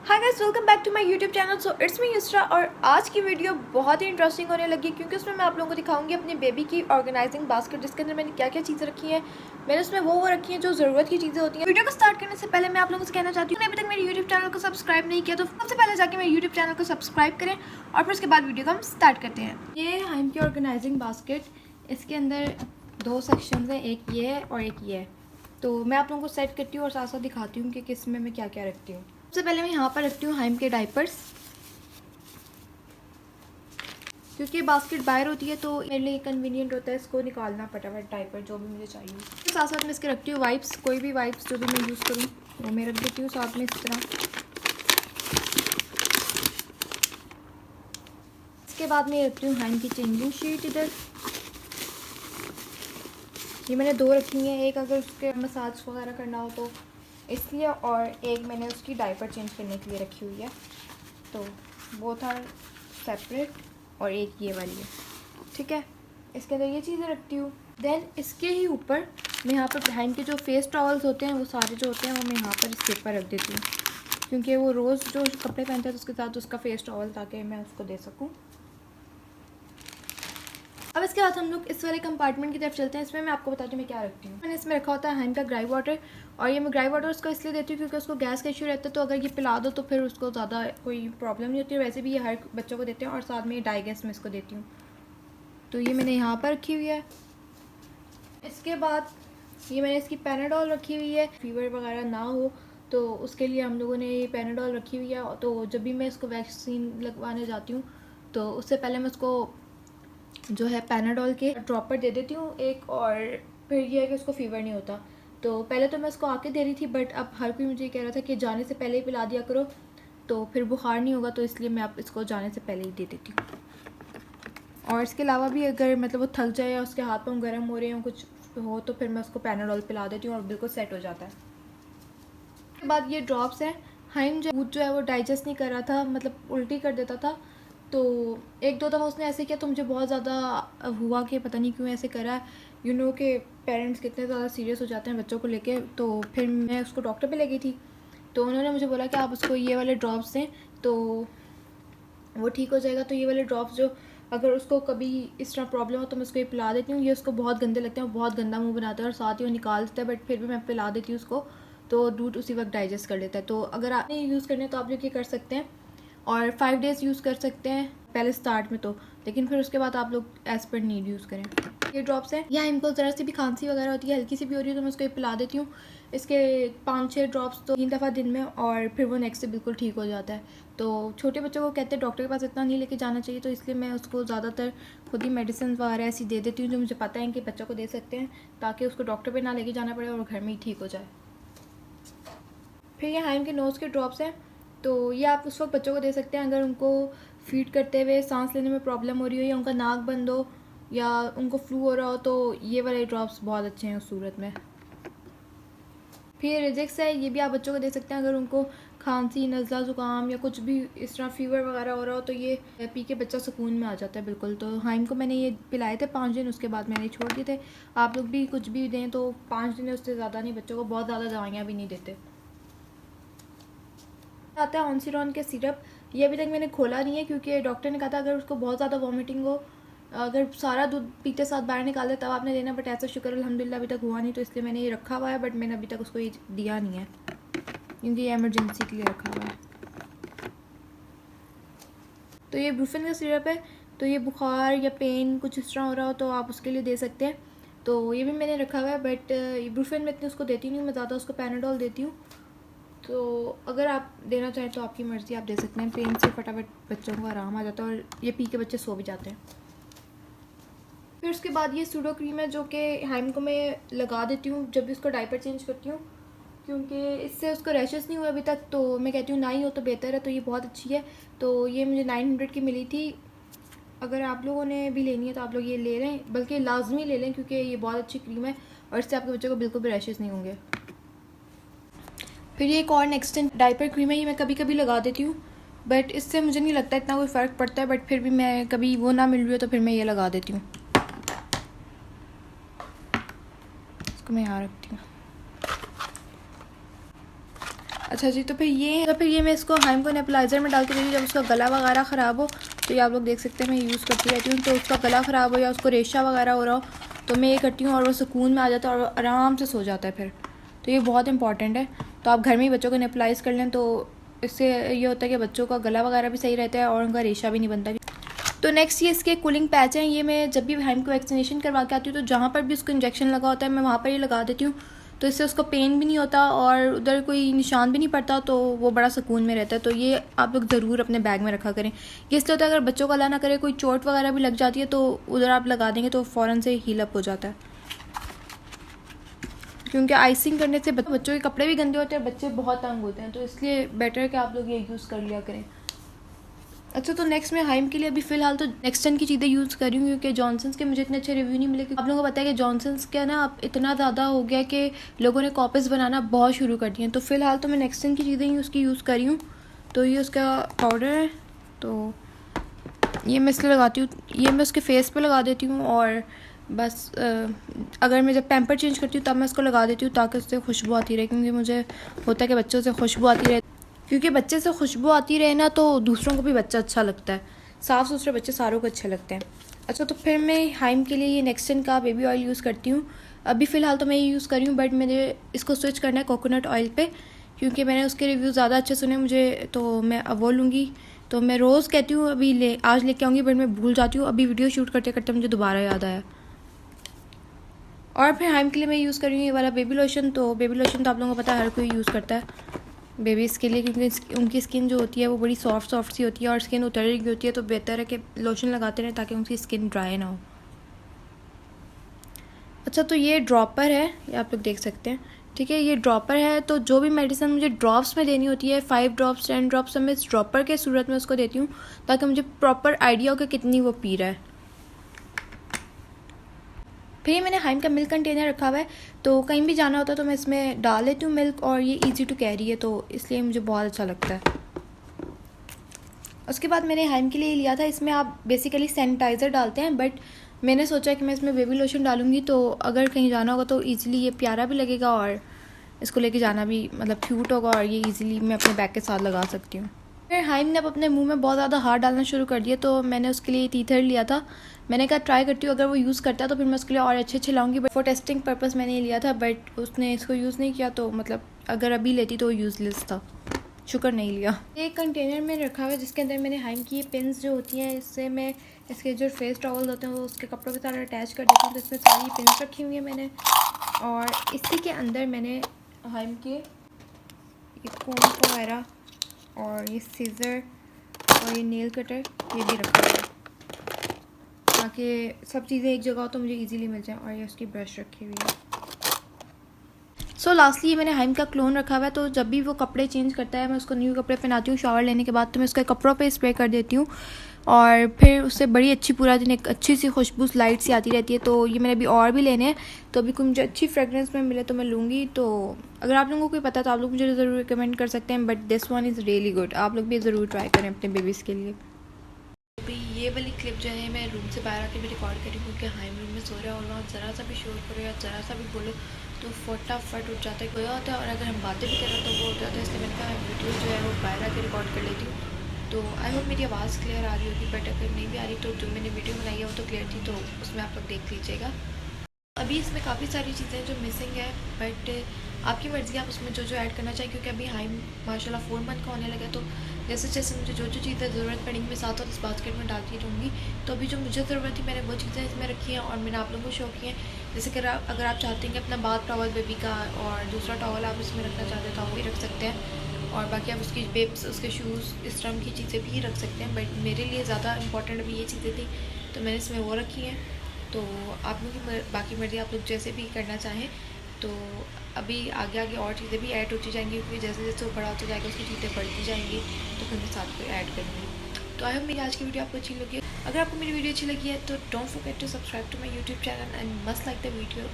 Hi guys, welcome back to my YouTube channel. So it's me Yusra और आज की video बहुत ही इंटरेस्टिंग होने लगी क्योंकि उसमें मैं आप लोगों को दिखाऊंगी अपनी बेबी की ऑर्गेनाइजिंग बास्केट, जिसके अंदर मैंने क्या क्या चीज़ें रखी हैं। मैंने उसमें वो रखी हैं जो ज़रूरत की चीज़ें होती हैं। वीडियो को स्टार्ट करने से पहले मैं आप लोगों से कहना चाहती हूँ, अभी तक मेरे यूट्यूब चैनल को सब्सक्राइब नहीं किया तो सबसे पहले जाके मेरे यूट्यूब चैनल को सब्सक्राइब करें और फिर उसके बाद वीडियो को हम स्टार्ट करते हैं। ये हाइम की ऑर्गेनाइजिंग बास्केट, इसके अंदर दो सेक्शन हैं, एक ये है और एक ये है। तो मैं आप लोगों को सेट करती हूँ और साथ साथ दिखाती हूँ कि किस में मैं क्या क्या रखती हूँ। सबसे पहले मैं यहाँ पर रखती हूँ हाइम के डाइपर्स, क्योंकि बास्केट बाहर होती है तो मेरे लिए कन्वीनियंट होता है इसको निकालना फटाफट, डाइपर जो भी मुझे चाहिए। तो साथ साथ मैं इसके रखती हूँ वाइप्स, कोई भी वाइप्स जो भी मैं यूज़ करूँ वो मैं रख देती हूँ साथ में इस तरह। इसके बाद मैं रखती हूँ हाइम की चेंजिंग शीट इधर, ये मैंने दो रखी हैं, एक अगर उसके मसाज वगैरह करना हो तो इसलिए, और एक मैंने उसकी डाइपर चेंज करने के लिए रखी हुई है। तो वो था सेपरेट और एक ये वाली है, ठीक है। इसके अंदर ये चीज़ें रखती हूँ। देन इसके ही ऊपर मैं यहाँ पर बहन के जो फेस टॉवल्स होते हैं वो सारे जो होते हैं वो मैं यहाँ पर इसके ऊपर रख देती हूँ, क्योंकि वो रोज़ जो कपड़े पहनता है तो उसके साथ उसका फेस टॉवल ताकि मैं उसको दे सकूँ। अब इसके बाद हम लोग इस वाले कंपार्टमेंट की तरफ चलते हैं। इसमें मैं आपको बताती हूँ मैं क्या रखती हूँ। मैंने इसमें रखा होता है हाइम का ग्राई वाटर, और ये मैं ग्राई वाटर उसको इसलिए देती हूँ क्योंकि उसको गैस का इशू रहता है, तो अगर ये पिला दो तो फिर उसको ज़्यादा कोई प्रॉब्लम नहीं होती है। वैसे भी ये हर बच्चों को देते हैं और साथ में डाइगेस्ट में इसको देती हूँ। तो ये मैंने यहाँ पर रखी हुई है। इसके बाद ये मैंने इसकी पैनाडॉल रखी हुई है, फीवर वगैरह ना हो तो उसके लिए हम लोगों ने ये पैनाडॉल रखी हुई है। तो जब भी मैं इसको वैक्सीन लगवाने जाती हूँ तो उससे पहले मैं उसको जो है पैनाडॉल के ड्रॉपर दे देती हूँ एक, और फिर ये है कि उसको फ़ीवर नहीं होता। तो पहले तो मैं उसको आके दे रही थी, बट अब हर कोई मुझे कह रहा था कि जाने से पहले ही पिला दिया करो तो फिर बुखार नहीं होगा, तो इसलिए मैं अब इसको जाने से पहले ही दे देती हूँ। और इसके अलावा भी अगर मतलब वो थक जाए या उसके हाथ पाँव गर्म हो रहे हो कुछ हो तो फिर मैं उसको पैनाडॉल पिला देती हूँ और बिल्कुल सेट हो जाता है। उसके बाद ये ड्रॉप्स हैं। हाइम जो है वो डाइजेस्ट नहीं कर रहा था, मतलब उल्टी कर देता था। तो एक दो दफ़ा उसने ऐसे किया तो मुझे बहुत ज़्यादा हुआ कि पता नहीं क्यों ऐसे करा है। यू नो के पेरेंट्स कितने ज़्यादा सीरियस हो जाते हैं बच्चों को लेके। तो फिर मैं उसको डॉक्टर पे ले गई थी, तो उन्होंने मुझे बोला कि आप उसको ये वाले ड्रॉप्स दें तो वो ठीक हो जाएगा। तो ये वाले ड्रॉप्स जो अगर उसको कभी इस तरह प्रॉब्लम हो तो मैं उसको ये पिला देती हूँ। ये उसको बहुत गंदे लगते हैं, बहुत गंदा मुँह बनाता है और साथ ही वो निकाल देता है, बट फिर भी मैं पिला देती हूँ उसको, तो दूध उसी वक्त डाइजेस्ट कर लेता है। तो अगर आपने यूज़ करने तो आप लोग ये कर सकते हैं, और 5 डेज़ यूज़ कर सकते हैं पहले स्टार्ट में तो, लेकिन फिर उसके बाद आप लोग एज़ पर नीड यूज़ करें। ये ड्रॉप्स हैं। या इनको ज़रा सी भी खांसी वगैरह होती है, हल्की सी भी हो रही है तो मैं उसको पिला देती हूँ। इसके 5-6 ड्रॉप्स तो 3 दफ़ा दिन में, और फिर वो नेक्स्ट से बिल्कुल ठीक हो जाता है। तो छोटे बच्चों को कहते हैं डॉक्टर के पास इतना नहीं लेके जाना चाहिए, तो इसलिए मैं उसको ज़्यादातर खुद ही मेडिसिन वगैरह ऐसी दे देती हूँ जो मुझे पता है कि बच्चों को दे सकते हैं, ताकि उसको डॉक्टर पे ना लेके जाना पड़े और घर में ही ठीक हो जाए। फिर ये हाइम के नोज़ के ड्रॉप्स हैं। तो ये आप उस वक्त बच्चों को दे सकते हैं अगर उनको फीड करते हुए सांस लेने में प्रॉब्लम हो रही हो, या उनका नाक बंद हो, या उनको फ्लू हो रहा हो, तो ये वाले ड्रॉप्स बहुत अच्छे हैं उस सूरत में। फिर रिजिक्स है, ये भी आप बच्चों को दे सकते हैं अगर उनको खांसी, नज़ला, ज़ुकाम या कुछ भी इस तरह फीवर वगैरह हो रहा हो, तो ये पी के बच्चा सुकून में आ जाता है बिल्कुल। तो हाइम को मैंने ये पिलाए थे 5 दिन, उसके बाद मैंने छोड़ दिए थे। आप लोग भी कुछ भी दें तो 5 दिन, उससे ज़्यादा नहीं, बच्चों को बहुत ज़्यादा दवाइयाँ भी नहीं देते। आता है ऑन्सिरॉन के सिरप, ये अभी तक मैंने खोला नहीं है क्योंकि डॉक्टर ने कहा था अगर उसको बहुत ज़्यादा वॉमिटिंग हो, अगर सारा दूध पीते साथ बाहर निकाल दे तब आपने देना, बट ऐसा शुक्र अल्हम्दुलिल्लाह अभी तक हुआ नहीं, तो इसलिए मैंने ये रखा हुआ है, बट मैंने अभी तक उसको ये दिया नहीं है क्योंकि ये एमरजेंसी के लिए रखा हुआ है। तो ये ब्रूफेन का सिरप है, तो ये बुखार या पेन कुछ इस तरह हो रहा हो तो आप उसके लिए दे सकते हैं। तो ये भी मैंने रखा हुआ है, बट ब्रूफेन में इतने उसको देती नहीं हूँ, मैं ज़्यादा उसको पैनाडॉल देती हूँ। तो अगर आप देना चाहें तो आपकी मर्ज़ी, आप दे सकते हैं। पेन से फटाफट बच्चों को आराम आ जाता है और ये पी के बच्चे सो भी जाते हैं। फिर उसके बाद ये सूडो क्रीम है जो कि हाइम को मैं लगा देती हूँ जब भी उसको डायपर चेंज करती हूँ, क्योंकि इससे उसको रैशेस नहीं हुए अभी तक, तो मैं कहती हूँ ना ही हो तो बेहतर है। तो ये बहुत अच्छी है, तो ये मुझे 900 की मिली थी। अगर आप लोगों ने भी लेनी है तो आप लोग ये ले लें, बल्कि लाजमी ले लें क्योंकि ये बहुत अच्छी क्रीम है और इससे आपके बच्चों को बिल्कुल भी रैशेस नहीं होंगे। फिर ये एक और नेक्सटेंट डायपर क्रीम है, ये मैं कभी कभी लगा देती हूँ, बट इससे मुझे नहीं लगता इतना कोई फ़र्क पड़ता है, बट फिर भी मैं कभी वो ना मिल रही हो तो फिर मैं ये लगा देती हूँ। इसको मैं यहाँ रखती हूँ। अच्छा जी, तो फिर ये मैं इसको हाइम को नेबुलाइज़र में डाल के देखिए, जब उसका गला वगैरह ख़राब हो तो ये आप लोग देख सकते हैं मैं यूज़ करती रहती हूँ। तो उसका गला ख़राब हो या उसको रेशा वगैरह हो रहा हो तो मैं ये करती हूँ और वो सुकून में आ जाता है और आराम से सो जाता है फिर। तो ये बहुत इंपॉर्टेंट है। तो आप घर में ही बच्चों को नेबुलाइज़ कर लें तो इससे ये होता है कि बच्चों का गला वगैरह भी सही रहता है और उनका रेशा भी नहीं बनता। तो नेक्स्ट ये इसके कूलिंग पैच हैं। ये मैं जब भी हाइम को वैक्सीनेशन करवा के आती हूँ तो जहाँ पर भी उसको इंजेक्शन लगा होता है मैं वहाँ पर ही लगा देती हूँ। तो इससे उसको पेन भी नहीं होता और उधर कोई निशान भी नहीं पड़ता, तो वो बड़ा सुकून में रहता है। तो ये आप लोग ज़रूर अपने बैग में रखा करें। ये इसलिए होता है अगर बच्चों को अल्लाह ना करे कोई चोट वगैरह भी लग जाती है तो उधर आप लगा देंगे तो फ़ौरन से हील अप हो जाता है। क्योंकि आइसिंग करने से बच्चों के कपड़े भी गंदे होते हैं, बच्चे बहुत तंग होते हैं, तो इसलिए बेटर है कि आप लोग ये यूज़ कर लिया करें। अच्छा, तो नेक्स्ट मैं हाइम के लिए अभी फ़िलहाल तो नेक्स्टन की चीज़ें यूज़ कर रही हूँ क्योंकि जॉनसन्स के मुझे इतने अच्छे रिव्यू नहीं मिले। आप लोगों को पता है कि जॉनसन्स का ना अब इतना ज़्यादा हो गया कि लोगों ने कॉपीज़ बनाना बहुत शुरू कर दिए हैं। तो फ़िलहाल तो मैं नेक्स्टन की चीज़ें ही उसकी यूज़ कर रही हूँ। तो ये उसका पाउडर है, तो ये मैं इसलिए लगाती हूँ, ये मैं उसके फेस पर लगा देती हूँ और बस अगर मैं जब पैम्पर चेंज करती हूँ तब मैं इसको लगा देती हूँ ताकि उससे खुशबू आती रहे। क्योंकि मुझे होता है कि बच्चों से खुशबू आती रहे, क्योंकि बच्चे से खुशबू आती रहे ना तो दूसरों को भी बच्चा अच्छा लगता है। साफ़ सुथरे बच्चे सारों को अच्छे लगते हैं। अच्छा, तो फिर मैं हाइम के लिए ये नेक्स्टन का बेबी ऑयल यूज़ करती हूँ। अभी फ़िलहाल तो मैं ये यूज़ कर रही हूँ, बट मुझे इसको स्विच करना है कोकोनट ऑयल पे क्योंकि मैंने उसके रिव्यू ज़्यादा अच्छे सुने मुझे, तो मैं अब वो लूँगी। तो मैं रोज़ कहती हूँ अभी आज लेके आऊँगी, बट मैं भूल जाती हूँ। अभी वीडियो शूट करते करते मुझे दोबारा याद आया। और फिर हाइम के लिए मैं यूज़ कर रही हूँ ये वाला बेबी लोशन। तो बेबी लोशन तो आप लोगों को पता है हर कोई यूज़ करता है बेबीज़ के लिए, क्योंकि उनकी स्किन जो होती है वो बड़ी सॉफ्ट सी होती है और स्किन उतर रही होती है, तो बेहतर है कि लोशन लगाते रहें ताकि उनकी स्किन ड्राई ना हो। अच्छा, तो ये ड्रॉपर है, ये आप लोग देख सकते हैं, ठीक है। ये ड्रॉपर है, तो जो भी मेडिसिन मुझे ड्रॉप्स में देनी होती है 5 ड्रॉप्स 10 ड्रॉप्स मैं इस ड्रॉपर के सूरत में उसको देती हूँ ताकि मुझे प्रॉपर आइडिया हो कि कितनी वो पी रहा है। फिर ये मैंने हाइम का मिल्क कंटेनर रखा हुआ है, तो कहीं भी जाना होता है तो मैं इसमें डाल लेती हूँ मिल्क, और ये इजी टू कैरी है तो इसलिए मुझे बहुत अच्छा लगता है। उसके बाद मैंने हाइम के लिए लिया था, इसमें आप बेसिकली सैनिटाइज़र डालते हैं, बट मैंने सोचा कि मैं इसमें बेबी लोशन डालूँगी तो अगर कहीं जाना होगा तो ईज़िली ये प्यारा भी लगेगा और इसको लेके जाना भी मतलब क्यूट होगा, और ये ईज़िली मैं अपने बैग के साथ लगा सकती हूँ। फिर हाइम ने अब अपने मुंह में बहुत ज़्यादा हाथ डालना शुरू कर दिया, तो मैंने उसके लिए टीथर लिया था। मैंने कहा ट्राई करती हूँ, अगर वो यूज़ करता है तो फिर मैं उसके लिए और अच्छे लाऊंगी, बट फॉर टेस्टिंग पर्पस मैंने ये लिया था, बट उसने इसको यूज़ नहीं किया, तो मतलब अगर अभी लेती तो यूज़लेस था, शुक्र नहीं लिया। एक कंटेनर में रखा हुआ है जिसके अंदर मैंने हाइम की पिन्स जो होती हैं, इससे मैं इसके जो फेस टॉवल होते हैं वो उसके कपड़ों के साथ अटैच कर देती हूँ। तो इसमें सारी पिन्स रखी हुई है मैंने, और इसी के अंदर मैंने हाइम के कोम वगैरह और ये सीज़र और ये नेल कटर ये भी रखा है ताकि सब चीज़ें एक जगह हो तो मुझे इजीली मिल जाए। और ये उसकी ब्रश रखी हुई है। सो लास्टली मैंने हाइम का क्लोन रखा हुआ है, तो जब भी वो कपड़े चेंज करता है मैं उसको न्यू कपड़े पहनाती हूँ। शावर लेने के बाद तो मैं उसके कपड़ों पे स्प्रे कर देती हूँ और फिर उससे बड़ी अच्छी पूरा दिन एक अच्छी सी खुशबू लाइट सी आती रहती है। तो ये मैंने अभी और भी लेने हैं, तो अभी कोई मुझे अच्छी फ्रेगरेंस में मिले तो मैं लूँगी। तो अगर आप लोगों को कोई पता तो आप लोग मुझे ज़रूर रिकमेंड कर सकते हैं, but this one is really good. आप लोग भी ज़रूर ट्राई करें अपने बेबीज़ के लिए। अभी ये वाली क्लिप जो है मैं रूम से बाहर आके भी रिकॉर्ड करी क्योंकि हाइम रूम में सो रहा है और वहाँ ज़रा सा भी शोर करो या ज़रा सा भी बोलो तो फटाफट उठ जाता है, कोई होता है, और अगर हम बातें भी करें तो वो उठ जाता है। इसलिए मैंने कहा वीडियो जो है वो बाहर आके रिकॉर्ड कर लेती हूँ। तो आई होप मेरी आवाज़ क्लियर आ रही होगी, बट अगर नहीं भी आ रही तो जो मैंने वीडियो बनाई है वो तो क्लियर थी, तो उसमें आप लोग देख लीजिएगा। अभी इसमें काफ़ी सारी चीज़ें जो मिसिंग है, बट आपकी मर्ज़ी आप उसमें जो ऐड करना चाहिए, क्योंकि अभी हाइम माशाल्लाह 4 मंथ का होने लगा, तो जैसे जैसे मुझे जो चीज़ें ज़रूरत पड़ेंगी मैं साथ साथ इस बास्केट में डालती रहूँगी। तो अभी जो मुझे ज़रूरत थी मैंने वो चीज़ें इसमें रखी हैं और मैंने आप लोगों को शो की हैं। जैसे कि अगर आप चाहते हैं कि अपना बाथ टॉवल बेबी का और दूसरा टॉवल आप इसमें रखना चाहते हैं तो आप भी रख सकते हैं, और बाकी आप उसकी बेब्स उसके शूज़ इस तरह की चीज़ें भी रख सकते हैं। बट मेरे लिए ज़्यादा इंपॉर्टेंट अभी ये चीज़ें थी तो मैंने इसमें वो रखी हैं। तो आप लोग की बाकी मर्ज़ी, आप लोग जैसे भी करना चाहें। तो अभी आगे आगे और चीज़ें भी ऐड होती जाएंगी, क्योंकि जैसे जैसे वो बड़ा होता जाएगा उसकी चीज़ें बढ़ती जाएंगी, तो फिर मैं साथ को ऐड करूँगी। तो आई होप मेरी आज की वीडियो आपको अच्छी लगी। अगर आपको मेरी वीडियो अच्छी लगी है तो don't forget to subscribe to my YouTube channel and must like the video.